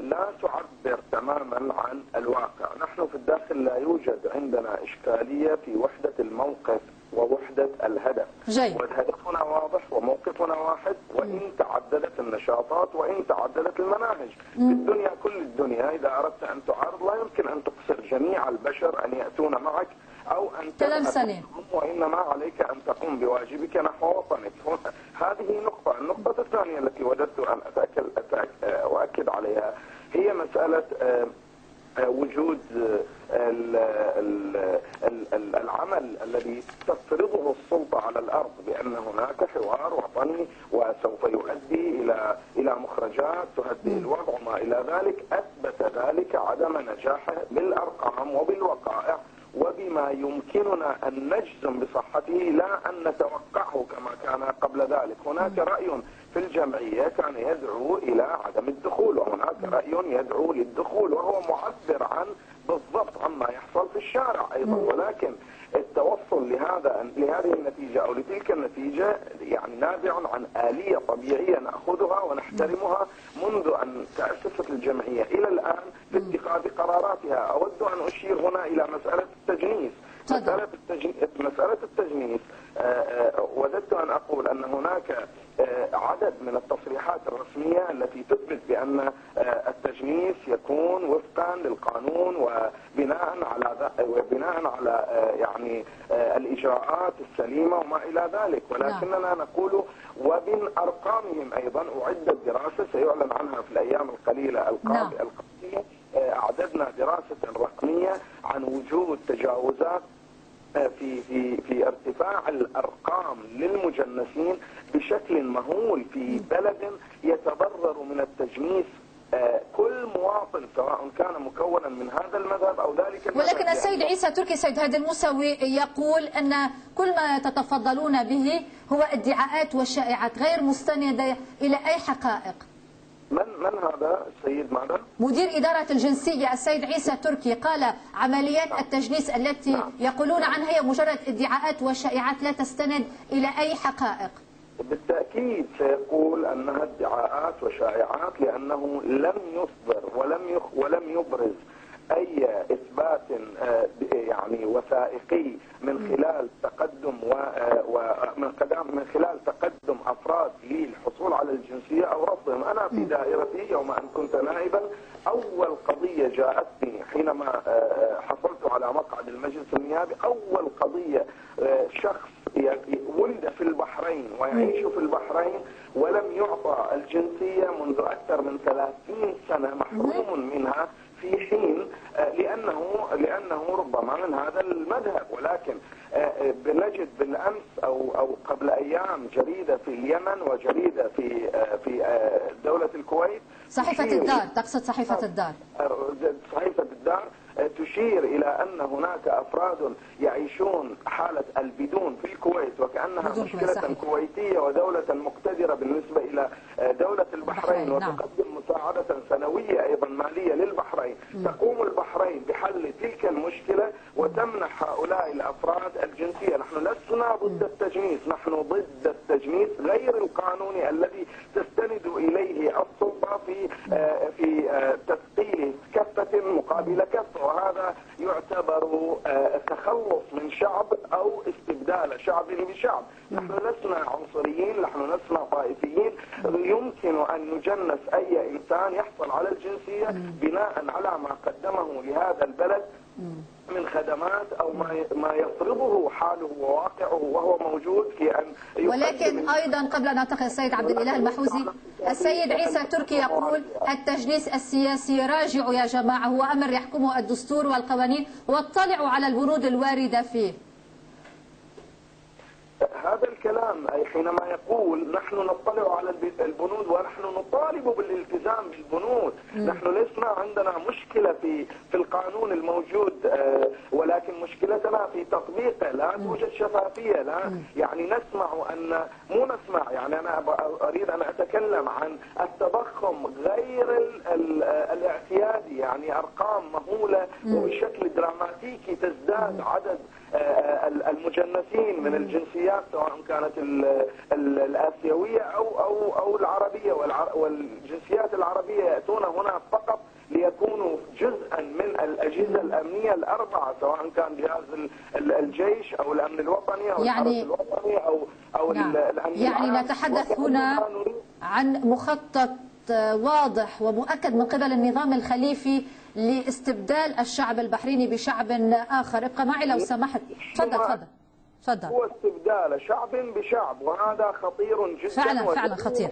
لا تعبر تماما عن الواقع. نحن في الداخل لا يوجد عندنا إشكالية في وحدة الموقف ووحدة الهدف. وهدفنا واضح وموقفنا واحد، وإن تعددت النشاطات وإن تعددت المناهج. في الدنيا، كل الدنيا، إذا أردت أن تعارض لا يمكن أن تقصر جميع البشر أن يأتون معك أو أن تأتون، وإنما عليك أن تقوم بواجبك نحو وطنك. هذه نقطة. النقطة الثانية التي وجدت أن أؤكد عليها هي مسألة وجود العمل الذي تفرضه السلطة على الأرض بأن هناك حوار وطني وسوف يؤدي إلى مخرجات تهدئ الوضع وما إلى ذلك، أثبت ذلك عدم نجاحه بالأرقام وبالوقائع وبما يمكننا أن نجزم بصحته لا أن نتوقعه كما كان قبل ذلك. هناك رأي في الجمعية كان يدعو إلى عدم الدخول، وهناك رأي يدعو للدخول، وهو معبر عن بالضبط عما يحصل في الشارع أيضا، ولكن التوصل لهذه النتيجة أو لتلك النتيجة يعني نابع عن آلية طبيعية نأخذها ونحترمها منذ أن تأسست الجمعية إلى الآن في اتخاذ قراراتها. أود أن أشير هنا إلى مسألة التجنيس. مسألة التجنيس وددت أن أقول أن هناك عدد من التصريحات الرسمية التي تثبت بأن التجنيس يكون وفقا للقانون وبناء على يعني الإجراءات السليمة وما إلى ذلك، ولكننا نقول ومن أرقامهم أيضا أعدت دراسة سيعلن عنها في الأيام القليلة القادمة. أعددنا دراسة رقمية عن وجود تجاوزات في ارتفاع الأرقام للمجنسين بشكل مهول في بلد يتضرر من التجنيس كل مواطن سواء كان مكونا من هذا المذهب أو ذلك المذهب. ولكن السيد عيسى تركي، سيد هادي الموسوي يقول أن كل ما تتفضلون به هو ادعاءات وشائعات غير مستندة إلى أي حقائق. من هذا السيد ماذا؟ مدير إدارة الجنسية السيد عيسى تركي قال عمليات التجنيس التي يقولون عنها هي مجرد ادعاءات وشائعات لا تستند إلى أي حقائق. بالتأكيد سيقول أنها ادعاءات وشائعات لأنه لم يصدر ولم يبرز أي إثبات يعني وثائقي من خلال تقدم من خلال تقدم أفراد للحصول على الجنسية أو رفضهم. أنا في دائرتي يوم أن كنت نائبا أول قضية جاءتني حينما حصلت على مقعد المجلس النيابي، أول قضية شخص ولد في البحرين ويعيش في البحرين ولم يعطى الجنسية منذ أكثر من 30 سنة، محروم منها في حين لأنه ربما من هذا المذهب. ولكن بنجد بالأمس أو قبل أيام جريدة في اليمن وجريدة في دولة الكويت، صحيفة الدار، تقصد صحيفة الدار، صحيفة الدار تشير إلى أن هناك أفراد يعيشون حالة البدون في الكويت وكأنها مشكلة كويتية ودولة مقتدرة بالنسبة إلى دولة البحرين، وتقدم مساعدة سنوية أيضا مالية للبحرين. تقوم البحرين بحل تلك المشكلة وتمنح هؤلاء الأفراد الجنسية. نحن لسنا ضد التجنيس، نحن ضد التجنيس غير القانوني الذي تستند إليه السلطة في تثقيل كفة مقابل كفة، وهذا يعتبر تخلص من شعب أو استبدال شعب بشعب. نحن لسنا عنصريين، نحن لسنا طائفيين. يمكن أن نجنس أي إنسان يحصل على الجنسية بناء على ما قدمه لهذا البلد من خدمات أو ما يفرضه حاله وواقعه وهو موجود في أن. ولكن أيضا قبل أن ننتقل السيد عبد الإله المحوزي، السيد عيسى تركي يقول التجنيس السياسي راجعوا يا جماعة، هو أمر يحكمه الدستور والقوانين واطلعوا على البنود الواردة فيه. هذا الكلام أي حينما يقول نحن نطلع على البنود ونحن نطالب بالالتزام بالبنود. نحن لسنا عندنا مشكلة في القانون الموجود، ولكن مشكلتنا في تطبيقه. لا توجد شفافية، لا يعني نسمع يعني أنا أريد أن أتكلم عن التضخم غير الاعتيادي، يعني أرقام مهولة وبشكل دراماتيكي تزداد عدد المجنسين من الجنسيات سواء كانت الآسيوية أو العربية، والجنسيات العربية يأتون هنا فقط ليكونوا جزءا من الأجهزة الأمنية الأربعة، سواء كان جهاز الجيش أو الأمن الوطني أو الحرس الوطني أو الأمن. يعني نتحدث هنا عن مخطط واضح ومؤكد من قبل النظام الخليفي لاستبدال الشعب البحريني بشعب آخر. ابقى معي لو سمحت. تفضل. هو استبدال شعب بشعب، وهذا خطير جدا فعلا خطير.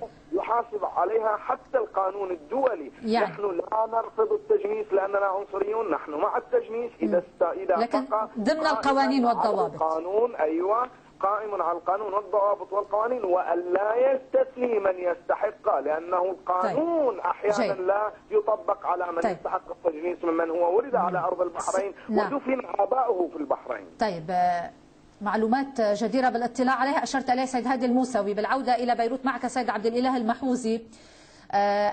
يحاسب عليها حتى القانون الدولي. يعني نحن لا نرفض التجنيس لأننا عنصريون، نحن مع التجنيس إذا لكن ضمن القوانين والضوابط. القانون أيوة قائم على القانون والضوابط والقوانين، وأن لا يستثني من يستحق، لأنه القانون أحيانا لا يطبق على من يستحق التجنيس ممن هو ولد على أرض البحرين ودفن آباؤه في البحرين. طيب، معلومات جديرة بالاطلاع عليها أشرت إليه سيد هادي الموسوي. بالعودة إلى بيروت معك سيد عبد الإله المحوزي،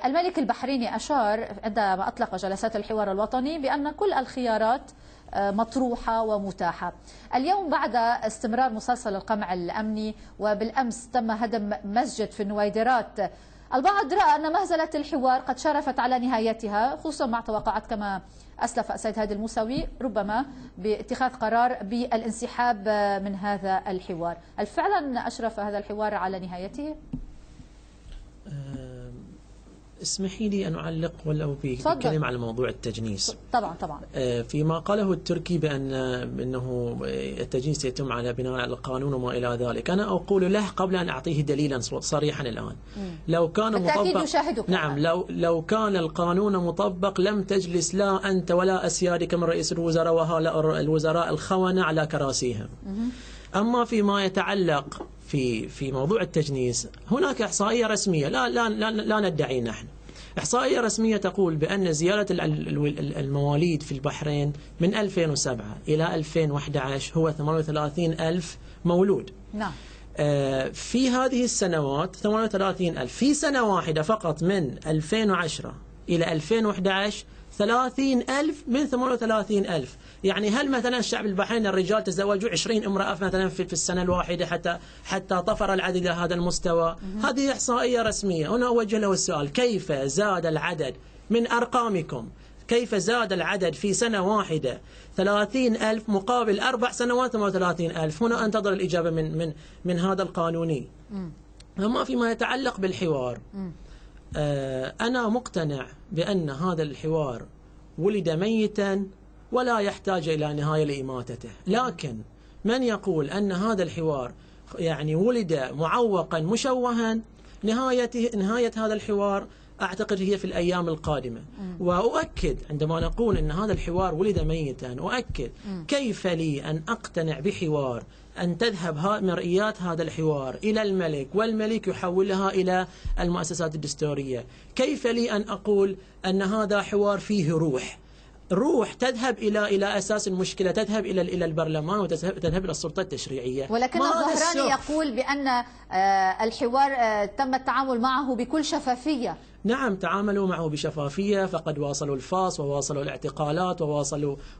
الملك البحريني أشار عندما أطلق جلسات الحوار الوطني بأن كل الخيارات مطروحة ومتاحة. اليوم بعد استمرار مسلسل القمع الأمني وبالأمس تم هدم مسجد في النويدرات، البعض رأى أن مهزلة الحوار قد شرفت على نهايتها، خصوصا مع توقعات كما أسلف السيد هادي الموسوي ربما باتخاذ قرار بالانسحاب من هذا الحوار. هل فعلا أشرف هذا الحوار على نهايته؟ اسمحي لي أن أعلق ولو بكلمة على موضوع التجنيس. طبعا. فيما قاله التركي بأنه التجنيس يتم على بناء على القانون وما إلى ذلك، أنا أقول له قبل أن أعطيه دليلا صريحا الآن، لو كان مطبق، نعم، لو كان القانون مطبق لم تجلس لا أنت ولا أسيادك من رئيس الوزراء وهؤلاء الوزراء الخونة على كراسيهم. أما فيما يتعلق في موضوع التجنيس، هناك إحصائية رسمية لا ندعي نحن، إحصائية رسمية تقول بأن زيادة المواليد في البحرين من 2007 إلى 2011 هو 38,000 مولود. نعم. في هذه السنوات 38,000 في سنة واحدة فقط، من 2010 إلى 2011 30,000 من 38,000. يعني هل مثلا الشعب البحريني الرجال تزوجوا 20 امرأة مثلا في السنة الواحدة حتى طفر العدد إلى هذا المستوى؟ هذه إحصائية رسمية. هنا أوجه له السؤال، كيف زاد العدد من أرقامكم؟ كيف زاد العدد في سنة واحدة 30,000 مقابل 4 سنوات 38,000؟ هنا أنتظر الإجابة من هذا القانوني. أما فيما يتعلق بالحوار، أنا مقتنع بأن هذا الحوار ولد ميتا ولا يحتاج إلى نهاية لإماتته، لكن من يقول أن هذا الحوار يعني ولد معوقا مشوها، نهاية هذا الحوار أعتقد هي في الأيام القادمة. وأؤكد عندما نقول أن هذا الحوار ولد ميتا، أؤكد كيف لي أن أقتنع بحوار أن تذهب مرئيات هذا الحوار إلى الملك والملك يحولها إلى المؤسسات الدستورية؟ كيف لي أن أقول أن هذا حوار فيه روح تذهب إلى أساس المشكلة، تذهب إلى البرلمان وتذهب إلى السلطة التشريعية. ولكن الظهراني يقول بأن الحوار تم التعامل معه بكل شفافية. نعم، تعاملوا معه بشفافية، فقد واصلوا الفاص وواصلوا الاعتقالات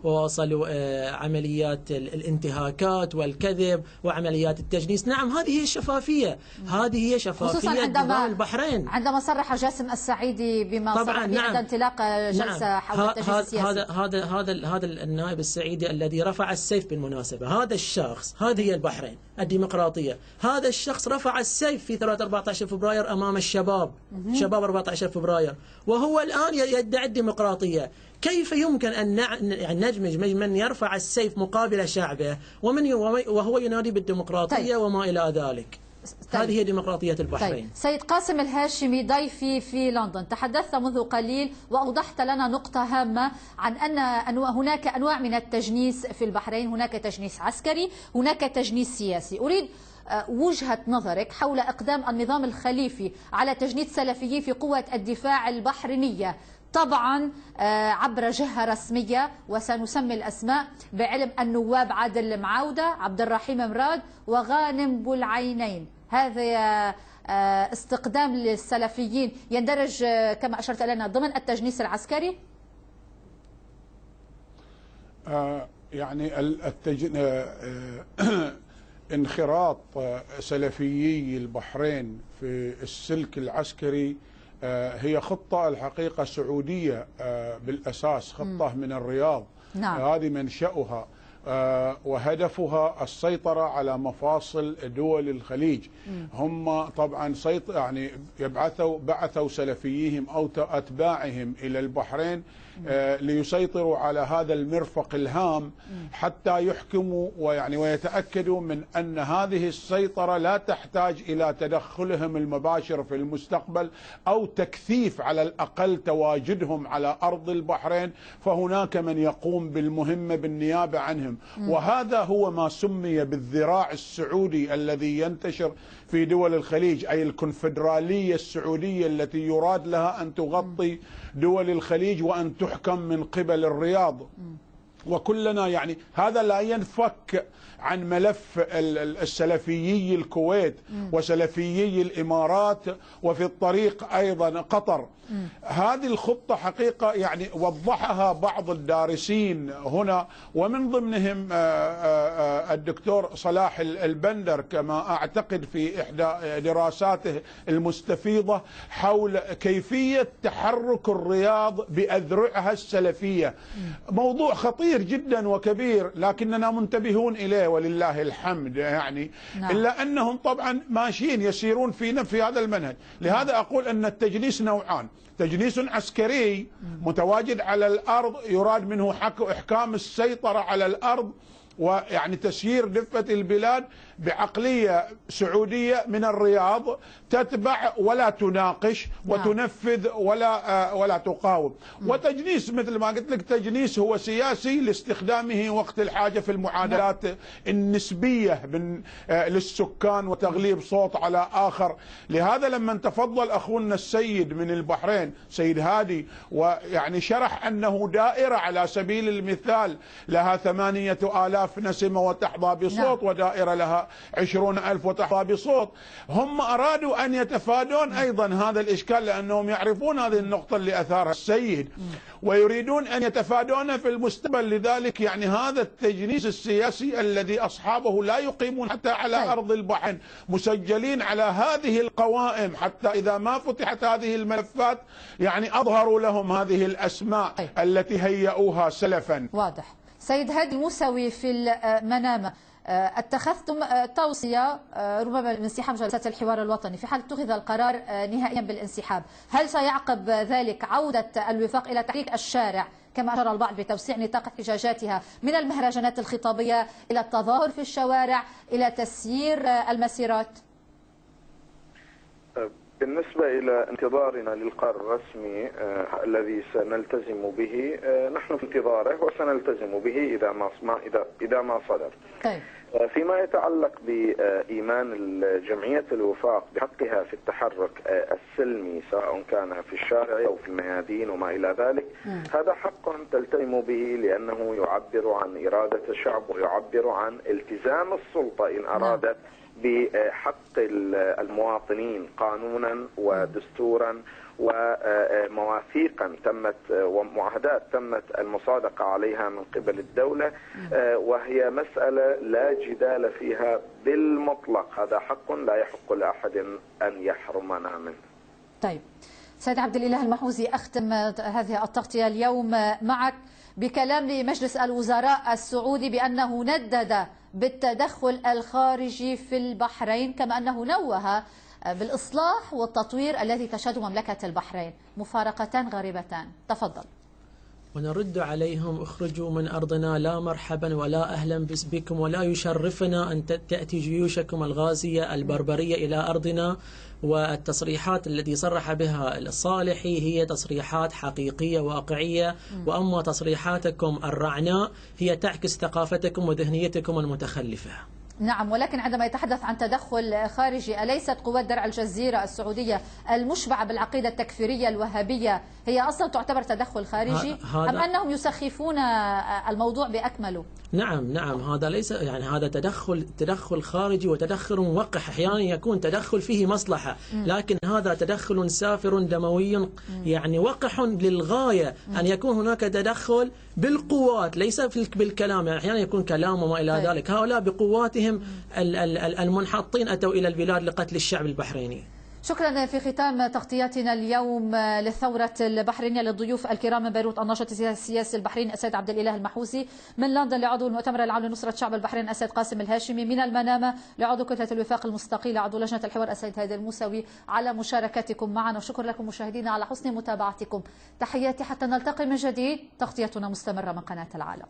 وواصلوا عمليات الانتهاكات والكذب وعمليات التجنيس. نعم، هذه هي الشفافية، هذه هي شفافية نظام البحرين. عندما صرح جاسم السعيدي بما صرح بعد انطلاق جلسة حول التجنيس السياسي. هذا النائب السعيدي الذي رفع السيف بالمناسبة، هذا الشخص، هذه هي البحرين الديمقراطية، هذا الشخص رفع السيف في 14 فبراير أمام شباب 14 فبراير، وهو الآن يدعي الديمقراطية. كيف يمكن أن ندمج من يرفع السيف مقابل شعبه وهو ينادي بالديمقراطية وما إلى ذلك؟ هذه هي ديمقراطية البحرين. سيد قاسم الهاشمي، ضيفي في لندن، تحدثت منذ قليل وأوضحت لنا نقطة هامة عن أن هناك أنواع من التجنيس في البحرين، هناك تجنيس عسكري، هناك تجنيس سياسي. أريد وجهة نظرك حول إقدام النظام الخليفي على تجنيد سلفيي في قوة الدفاع البحرينية، طبعا عبر جهة رسمية، وسنسمي الأسماء بعلم النواب عادل معاودة، عبد الرحيم مراد، وغانم بولعينين. هذا استقدام للسلفيين يندرج كما أشرت لنا ضمن التجنيس العسكري؟ يعني انخراط سلفيي البحرين في السلك العسكري هي خطة الحقيقة سعودية بالأساس، خطة من الرياض. نعم. هذه منشأها، وهدفها السيطرة على مفاصل دول الخليج. هم طبعا يعني بعثوا سلفيهم أو أتباعهم إلى البحرين ليسيطروا على هذا المرفق الهام حتى يحكموا ويتأكدوا من أن هذه السيطرة لا تحتاج إلى تدخلهم المباشر في المستقبل أو تكثيف على الأقل تواجدهم على أرض البحرين، فهناك من يقوم بالمهمة بالنيابة عنهم. وهذا هو ما سمي بالذراع السعودي الذي ينتشر في دول الخليج، أي الكونفدرالية السعودية التي يراد لها أن تغطي دول الخليج وأن تحكم من قبل الرياض. وكلنا هذا لا ينفك عن ملف السلفيي الكويت وسلفيي الإمارات، وفي الطريق أيضا قطر. هذه الخطة حقيقة وضحها بعض الدارسين هنا، ومن ضمنهم الدكتور صلاح البندر كما أعتقد في إحدى دراساته المستفيضة حول كيفية تحرك الرياض بأذرعها السلفية. موضوع خطير جدا وكبير لكننا منتبهون إليه ولله الحمد نعم. إلا أنهم طبعا ماشيين يسيرون في هذا المنهج. لهذا أقول أن التجنيس نوعان: تجنيس عسكري متواجد على الأرض يراد منه إحكام السيطرة على الأرض تسيير دفة البلاد بعقلية سعودية من الرياض تتبع ولا تناقش وتنفذ ولا تقاوم. وتجنيس مثل ما قلت لك تجنيس هو سياسي لاستخدامه وقت الحاجة في المعادلات النسبية للسكان وتغليب صوت على آخر. لهذا لما تفضل أخونا السيد من البحرين سيد هادي شرح أنه دائرة على سبيل المثال لها 8,000 نسمة وتحظى بصوت ودائرة لها 20,000 وتحظى بصوت، هم أرادوا أن يتفادون أيضا هذا الإشكال لأنهم يعرفون هذه النقطة اللي أثارها السيد ويريدون أن يتفادون في المستقبل. لذلك هذا التجنيس السياسي الذي أصحابه لا يقيمون حتى على أرض البحرين مسجلين على هذه القوائم، حتى إذا ما فتحت هذه الملفات أظهروا لهم هذه الأسماء التي هيئوها سلفا. واضح. سيد هادي الموسوي في المنامة، اتخذتم توصية ربما بانسحاب جلسات الحوار الوطني. في حال اتخذ القرار نهائيا بالانسحاب، هل سيعقب ذلك عودة الوفاق إلى تحريك الشارع كما أشار البعض بتوسيع نطاق احتجاجاتها من المهرجانات الخطابية إلى التظاهر في الشوارع إلى تسيير المسيرات؟ بالنسبة إلى انتظارنا للقرار الرسمي الذي سنلتزم به، نحن في انتظاره وسنلتزم به إذا ما صدر. طيب. فيما يتعلق بإيمان جمعية الوفاق بحقها في التحرك السلمي سواء كان في الشارع أو في الميادين وما إلى ذلك، هذا حق تلتزم به لأنه يعبر عن إرادة الشعب ويعبر عن التزام السلطة إن أرادت بحق المواطنين قانونا ودستورا ومواثيقا تمت ومعاهدات تمت المصادقة عليها من قبل الدولة، وهي مسألة لا جدال فيها بالمطلق. هذا حق لا يحق لأحد أن يحرمنا منه. طيب سيد عبد الإله المحوزي، أختم هذه التغطية اليوم معك بكلام لمجلس الوزراء السعودي بأنه ندد بالتدخل الخارجي في البحرين، كما أنه نوه بالإصلاح والتطوير الذي تشهده مملكة البحرين. مفارقتان غريبتان، تفضل. ونرد عليهم: اخرجوا من أرضنا، لا مرحبا ولا أهلا بكم، ولا يشرفنا أن تأتي جيوشكم الغازية البربرية إلى أرضنا. والتصريحات التي صرح بها الصالحي هي تصريحات حقيقية واقعية، وأما تصريحاتكم الرعناء هي تعكس ثقافتكم وذهنيتكم المتخلفة. نعم، ولكن عندما يتحدث عن تدخل خارجي، أليست قوات درع الجزيرة السعودية المشبعة بالعقيدة التكفيرية الوهابية هي أصلا تعتبر تدخل خارجي، أم أنهم يسخفون الموضوع بأكمله؟ نعم هذا ليس هذا تدخل خارجي وتدخل موقح. أحيانا يكون تدخل فيه مصلحة، لكن هذا تدخل سافر دموي وقح للغاية. أن يكون هناك تدخل بالقوات ليس بالكلام، أحيانا يكون كلام وما إلى ذلك. هؤلاء بقواتهم المنحطين أتوا إلى البلاد لقتل الشعب البحريني. شكرا. في ختام تغطياتنا اليوم للثورة البحرينية للضيوف الكرام من بيروت الناشط السياسي البحريني السيد عبد الإله المحوسي، من لندن لعضو المؤتمر العام لنصرة شعب البحرين السيد قاسم الهاشمي، من المنامة لعضو كتلة الوفاق المستقيلة عضو لجنة الحوار السيد هادي الموسوي على مشاركتكم معنا، وشكرا لكم مشاهدينا على حسن متابعتكم. تحياتي حتى نلتقي من جديد، تغطيتنا مستمرة من قناة العالم.